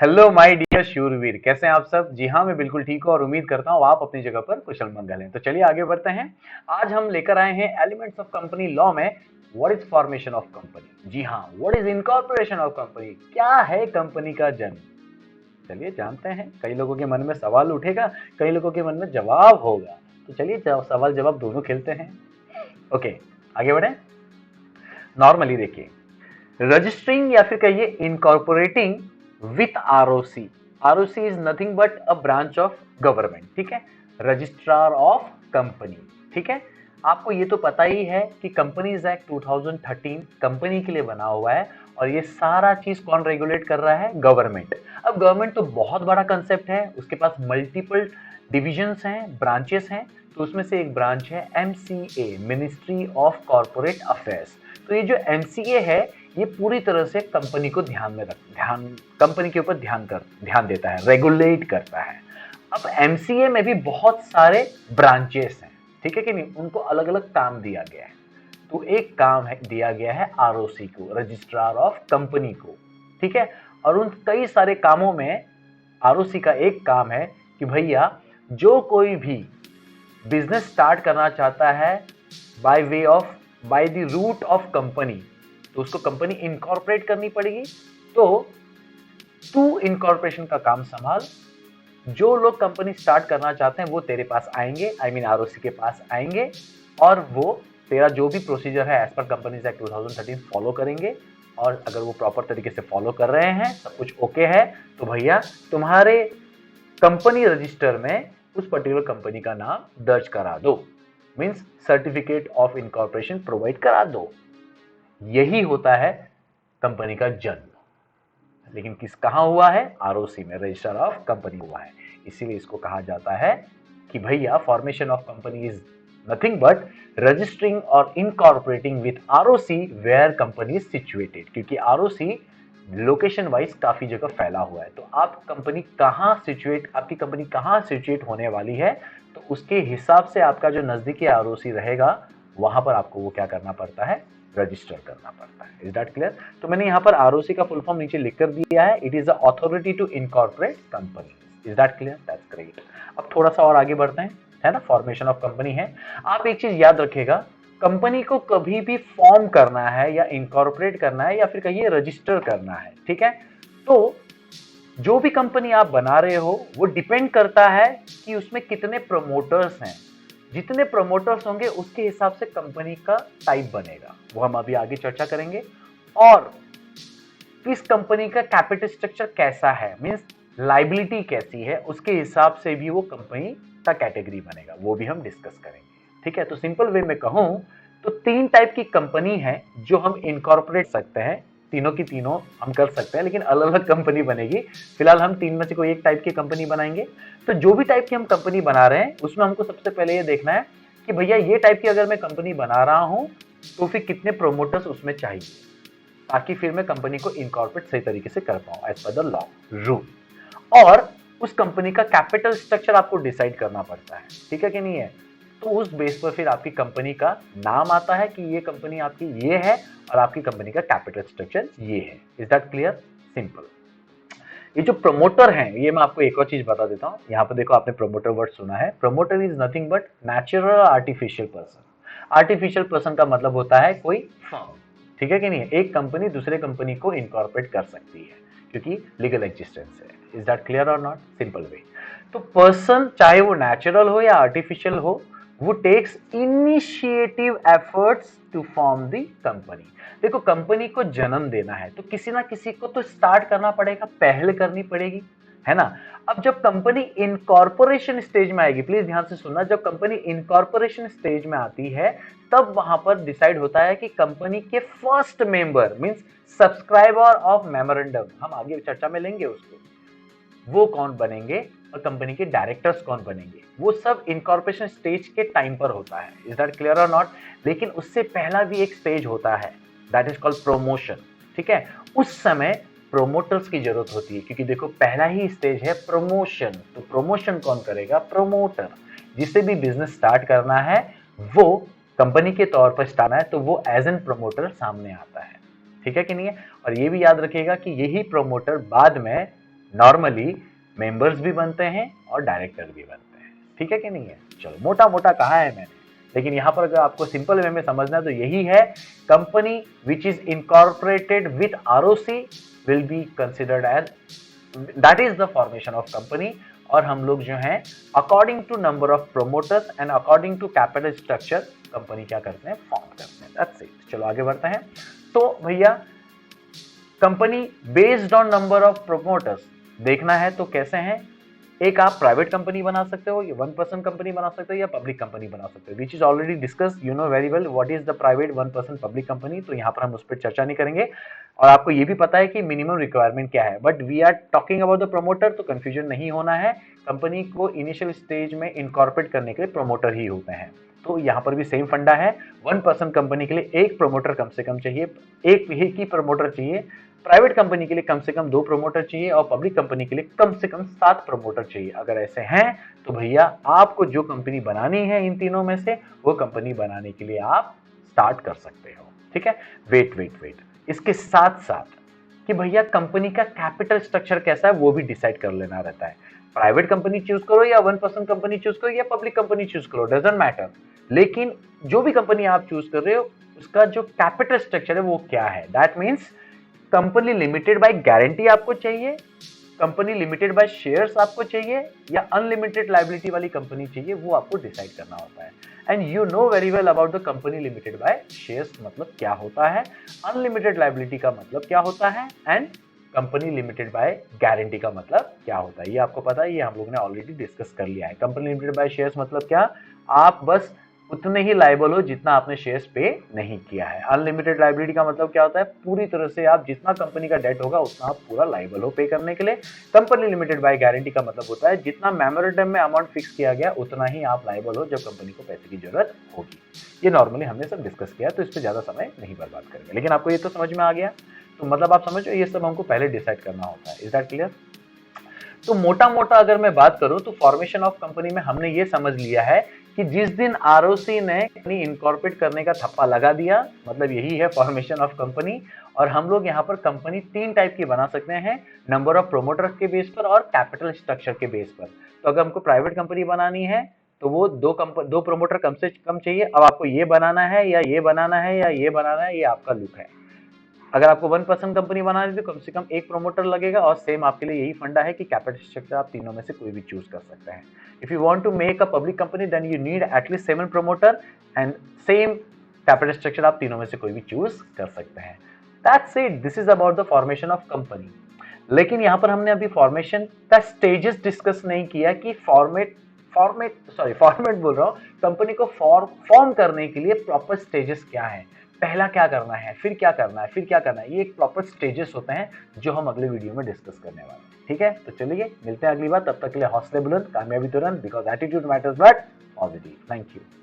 Hello my dear शूरवीर, कैसे हैं आप सब। जी हाँ, मैं बिल्कुल ठीक हूँ और उम्मीद करता हूँ आप अपनी जगह पर कुशल मंगल हैं। तो चलिए आगे बढ़ते हैं। आज हम लेकर आए हैं एलिमेंट्स ऑफ कंपनी लॉ में what is formation of company. जी हाँ, what is incorporation of company, क्या है कंपनी का जन्म। चलिए जानते हैं। कई लोगों के मन में सवाल उठेगा, कई लोगों के मन में जवाब होगा। तो चलिए सवाल जवाब दोनों खेलते हैं। ओके, आगे बढ़े। नॉर्मली देखिए, रजिस्टरिंग या फिर कहिए incorporating with ROC. ROC is nothing but a branch of government, ठीक है। रजिस्ट्रार ऑफ कंपनी, ठीक है। आपको ये तो पता ही है कि कंपनीज एक्ट 2013 कंपनी के लिए बना हुआ है और ये सारा चीज कौन रेगुलेट कर रहा है, गवर्नमेंट। अब गवर्नमेंट तो बहुत बड़ा कंसेप्ट है, उसके पास मल्टीपल डिविजन्स हैं, ब्रांचेस हैं। तो उसमें से एक ब्रांच है MCA, ministry of corporate affairs. तो ये जो एमसीए है ये पूरी तरह से कंपनी को कंपनी के ऊपर ध्यान देता है, रेगुलेट करता है। अब एमसीए में भी बहुत सारे ब्रांचेस हैं, ठीक है कि नहीं, उनको अलग अलग काम दिया गया है। तो एक काम है दिया गया है आरओसी को, रजिस्ट्रार ऑफ कंपनी को, ठीक है। और उन कई सारे कामों में आरओसी का एक काम है कि भैया जो कोई भी बिजनेस स्टार्ट करना चाहता है by the route of company, तो उसको कंपनी इनकॉर्पोरेट करनी पड़ेगी। तो तू इनकॉर्पोरेशन का काम संभाल। जो लोग कंपनी स्टार्ट करना चाहते हैं वो तेरे पास आएंगे, आई मीन आरओसी के पास आएंगे, और वो तेरा जो भी प्रोसीजर है as per companies act 2013 follow करेंगे। और अगर वो प्रॉपर तरीके से फॉलो कर रहे हैं, सब कुछ ओके है, तो भैया तुम्हारे कंपनी रजिस्टर में उस पर्टिकुलर कंपनी का नाम दर्ज करा दो, means certificate of incorporation provide करा दो। यही होता है कंपनी का जन्म। लेकिन कहां हुआ है, आरओसी में, रजिस्टर ऑफ कंपनी हुआ है। इसीलिए इसको कहा जाता है कि भैया formation of company is nothing but registering और incorporating with ROC where company is situated. क्योंकि आरओसी लोकेशन वाइज काफी जगह फैला हुआ है, तो आपकी कंपनी कहां सिचुएट होने वाली है, तो उसके हिसाब से आपका जो नजदीकी आरओसी रहेगा वहां पर आपको वो क्या करना पड़ता है, रजिस्टर करना पड़ता है। Is that clear. तो मैंने यहाँ पर आरओसी का फुल फॉर्म नीचे लिख कर दिया है, it is a authority to incorporate company. Is that clear, that's great. अब थोड़ा सा और आगे बढ़ते हैं, है ना, फॉर्मेशन ऑफ कंपनी है। आप एक चीज याद रखिएगा, कंपनी को कभी भी फॉर्म करना है या इनकॉर्पोरेट करना है या फिर कहिए रजिस्टर करना है, ठीक है, तो जो भी कंपनी आप बना रहे हो वो डिपेंड करता है कि उसमें कितने प्रमोटर्स हैं। जितने प्रमोटर्स होंगे उसके हिसाब से कंपनी का टाइप बनेगा, वो हम अभी आगे चर्चा करेंगे। और किस कंपनी का कैपिटल स्ट्रक्चर कैसा है, मींस लाइबिलिटी कैसी है, उसके हिसाब से भी वो कंपनी का कैटेगरी बनेगा, वो भी हम डिस्कस करेंगे, ठीक है। तो सिंपल वे में कहूं तो तीन टाइप की कंपनी है जो हम इनकॉर्पोरेट सकते हैं। तीनों की तीनों हम कर सकते हैं, लेकिन अलग अलग कंपनी बनेगी। फिलहाल हम तीन में से कोई एक टाइप की कंपनी बनाएंगे। तो जो भी टाइप की हम कंपनी बना रहे हैं उसमें हमको सबसे पहले ये देखना है कि भैया ये टाइप की अगर मैं कंपनी बना रहा हूं तो फिर कितने प्रोमोटर्स उसमें चाहिए, ताकि फिर मैं कंपनी को इनकॉर्पोरेट सही तरीके से कर पाऊं as per the law rule. और उस कंपनी का कैपिटल स्ट्रक्चर आपको डिसाइड करना पड़ता है, ठीक है कि नहीं है। तो उस बेस पर फिर आपकी कंपनी का नाम आता है कि ये कंपनी आपकी ये है और आपकी कंपनी का कैपिटल स्ट्रक्चर ये है। Is that clear, simple. ये जो प्रमोटर हैं, ये मैं आपको एक और चीज बता देता हूं। यहाँ पर देखो, आपने प्रमोटर वर्ड सुना है। Promoter is nothing but natural artificial person. Artificial person का मतलब होता है कोई फर्म, ठीक है कि नहीं। एक कंपनी दूसरे कंपनी को इनकॉर्पोरेट कर सकती है क्योंकि लीगल एग्जिस्टेंस है। इज दैट क्लियर और नॉट, सिंपल वे। तो पर्सन चाहे वो नेचुरल हो या आर्टिफिशियल हो, वो takes initiative efforts to form the company. देखो, कंपनी को जन्म देना है तो किसी ना किसी को तो स्टार्ट करना पड़ेगा, पहल करनी पड़ेगी, है ना। अब जब कंपनी इनकॉर्पोरेशन स्टेज में आएगी, प्लीज ध्यान से सुनना, जब कंपनी इनकॉर्पोरेशन स्टेज में आती है तब वहां पर डिसाइड होता है कि कंपनी के first member means subscriber of memorandum, हम आगे चर्चा में लेंगे उसको, वो कौन बनेंगे और कंपनी के डायरेक्टर्स कौन बनेंगे, वो सब इनकॉर्पोरेशन स्टेज के टाइम पर होता है। इज दैट क्लियर और नॉट। लेकिन उससे पहला भी एक स्टेज होता है, दैट इज कॉल्ड प्रमोशन, ठीक है। उस समय प्रोमोटर्स की जरूरत होती है क्योंकि देखो पहला ही स्टेज है प्रमोशन। तो प्रमोशन कौन करेगा, प्रमोटर। जिसे भी बिजनेस स्टार्ट करना है वो कंपनी के तौर पर स्टार्ट है तो वो एज एन प्रमोटर सामने आता है, ठीक है कि नहीं है। और ये भी याद रखिएगा कि यही प्रमोटर बाद में नॉर्मली मेंबर्स भी बनते हैं और डायरेक्टर भी बनते हैं, ठीक है कि नहीं है। चलो मोटा मोटा कहा है मैंने, लेकिन यहां पर अगर आपको सिंपल वे में समझना है तो यही है, company which is incorporated with ROC will be considered as, that is the formation of company. और हम लोग जो हैं according to number of promoters and according to capital structure company क्या करते हैं, फॉर्म करते हैं, दैट्स इट। चलो आगे बढ़ते हैं। तो भैया company based on number of promoters देखना है तो कैसे हैं, एक आप प्राइवेट कंपनी बना सकते हो, या 1% कंपनी बना सकते हो, या पब्लिक कंपनी बना सकते हो, which is already discuss, you know very well what is the private 1% public company, तो यहाँ पर हम उस पर चर्चा नहीं करेंगे। और आपको ये भी पता है कि मिनिमम रिक्वायरमेंट क्या है, but we are talking about the promoter, तो कंफ्यूजन नहीं होना है। कंपनी को इनिशियल स्टेज में इनकॉर्पोरेट करने के लिए प्रोमोटर ही होते हैं, तो यहाँ पर भी सेम फंडा है। 1% कंपनी के लिए एक प्रोमोटर कम से कम चाहिए, एक ही प्रमोटर चाहिए। प्राइवेट कंपनी के लिए कम से कम 2 प्रमोटर चाहिए, और पब्लिक कंपनी के लिए कम से कम 7 प्रमोटर चाहिए। अगर ऐसे हैं तो भैया आपको जो कंपनी बनानी है इन तीनों में से, वो कंपनी बनाने के लिए आप स्टार्ट कर सकते हो, ठीक है। वेट, इसके साथ साथ कि भैया कंपनी का कैपिटल स्ट्रक्चर कैसा है वो भी डिसाइड कर लेना रहता है। प्राइवेट कंपनी चूज करो या 1% कंपनी चूज करो या पब्लिक कंपनी चूज करो, डजंट मैटर, लेकिन जो भी कंपनी आप चूज कर रहे हो उसका जो कैपिटल स्ट्रक्चर है वो क्या है। That means company limited by guarantee आपको चाहिए, कंपनी लिमिटेड बाय शेयर्स आपको चाहिए, या अनलिमिटेड लाइबिलिटी वाली कंपनी चाहिए, वो आपको डिसाइड करना होता है। And you know very well about the company limited by shares मतलब क्या होता है, अनलिमिटेड लाइबिलिटी का मतलब क्या होता है, and company limited by guarantee का मतलब क्या होता है, ये आपको पता है, ये हम लोग ने ऑलरेडी डिस्कस कर लिया है। कंपनी लिमिटेड बाय शेयर्स मतलब क्या, आप बस उतने ही लायबल हो जितना आपने शेयर्स पे नहीं किया है। अनलिमिटेड लायबिलिटी का मतलब क्या होता है, पूरी तरह से आप जितना कंपनी का डेट होगा उतना आप पूरा लायबल हो पे करने के लिए। कंपनी लिमिटेड बाय गारंटी का मतलब होता है जितना मेमोरेंडम में अमाउंट फिक्स किया गया उतना ही आप लायबल हो जब कंपनी को पैसे की जरूरत होगी। ये नॉर्मली हमने सब डिस्कस किया, तो इस पर ज्यादा समय नहीं बर्बाद करेंगे, लेकिन आपको ये तो समझ में आ गया, तो मतलब आप समझो ये सब हमको पहले डिसाइड करना होता है। Is that clear? तो मोटा मोटा अगर मैं बात करूं तो फॉर्मेशन ऑफ कंपनी में हमने ये समझ लिया है कि जिस दिन आरओसी ने कंपनी इनकॉर्पोरेट करने का थप्पा लगा दिया, मतलब यही है फॉर्मेशन ऑफ कंपनी। और हम लोग यहाँ पर कंपनी 3 टाइप की बना सकते हैं, नंबर ऑफ प्रोमोटर्स के बेस पर और कैपिटल स्ट्रक्चर के बेस पर। तो अगर हमको प्राइवेट कंपनी बनानी है तो वो दो प्रोमोटर कम से कम चाहिए। अब आपको ये बनाना है या ये बनाना है या ये बनाना है, ये आपका लुक है। अगर आपको 1% कंपनी बनानी है तो कम से कम एक प्रोमोटर लगेगा, और सेम आपके लिए यही फंडा है कि कैपिटल स्ट्रक्चर आप तीनों में से कोई भी चूज कर सकते हैं। If you want to make a public company then you need at least 7 promoter and same capital structure आप तीनों में से कोई भी चूज कर सकते हैं। That's it, this is about the formation of company. लेकिन यहां पर हमने अभी फॉर्मेशन का स्टेजेस डिस्कस नहीं किया कि फॉर्मेट बोल रहा हूं, कंपनी को फॉर्म करने के लिए प्रॉपर स्टेजेस क्या है, पहला क्या करना है, फिर क्या करना है, फिर क्या करना है, ये एक प्रॉपर स्टेजेस होते हैं जो हम अगले वीडियो में डिस्कस करने वाले हैं। ठीक है, तो चलिए मिलते हैं अगली बार, तब तक के लिए हौसले बुलंद, कामयाबी तुरंत, because attitude matters but positive. Thank you.